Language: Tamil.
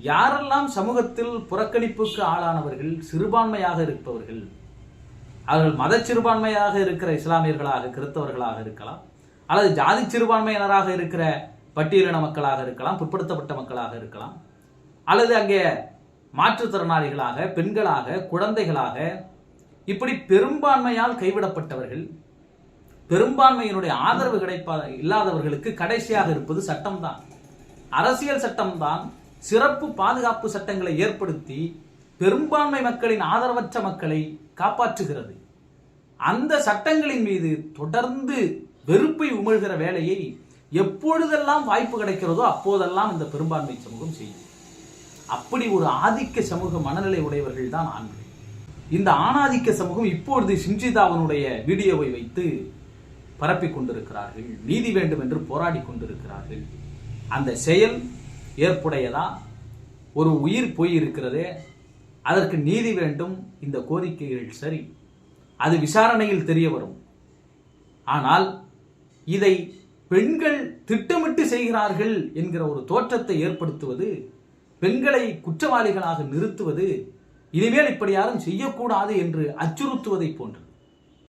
யாரெல்லாம் சமூகத்தில் புறக்கணிப்புக்கு ஆளானவர்கள், சிறுபான்மையாக இருப்பவர்கள், அவர்கள் மத சிறுபான்மையாக இருக்கிற இஸ்லாமியர்களாக, கிறிஸ்தவர்களாக இருக்கலாம், அல்லது ஜாதி சிறுபான்மையினராக இருக்கிற பட்டியலின மக்களாக இருக்கலாம், பிற்படுத்தப்பட்ட மக்களாக இருக்கலாம், அல்லது அங்கே மாற்றுத்திறனாளிகளாக, பெண்களாக, குழந்தைகளாக, இப்படி பெரும்பான்மையால் கைவிடப்பட்டவர்கள், பெரும்பான்மையினுடைய ஆதரவு இல்லாதவர்களுக்கு கடைசியாக இருப்பது சட்டம்தான். அரசியல் சட்டம்தான் சிறப்பு பாதுகாப்பு சட்டங்களை ஏற்படுத்தி பெரும்பான்மை மக்களின் ஆதரவற்ற மக்களை காப்பாற்றுகிறது. அந்த சட்டங்களின் மீது தொடர்ந்து வெறுப்பை உமிழ்கிற வேலையை எப்பொழுதெல்லாம் வாய்ப்பு கிடைக்கிறதோ அப்போதெல்லாம் இந்த பெரும்பான்மை சமூகம் செய்யும். அப்படி ஒரு ஆதிக்க சமூக மனநிலை உடையவர்கள் தான் ஆண்கள். இந்த ஆணாதிக்க சமூகம் இப்பொழுது ஷின்ஜிதாவினுடைய வீடியோவை வைத்து பரப்பிக் கொண்டிருக்கிறார்கள், நீதி வேண்டும் என்று போராடி கொண்டிருக்கிறார்கள். அந்த செயல் ஏற்புடையதா? ஒரு உயிர் போய் இருக்கிறதே, அதற்கு நீதி வேண்டும். இந்த கோரிக்கைகள் சரி, அது விசாரணையில் தெரிய வரும். ஆனால் இதை பெண்கள் திட்டமிட்டு செய்கிறார்கள் என்கிற ஒரு தோற்றத்தை ஏற்படுத்துவது, பெண்களை குற்றவாளிகளாக நிறுத்துவது, இனிமேல் இப்படி யாரும் செய்யக்கூடாது என்று அச்சுறுத்துவதை போன்றது.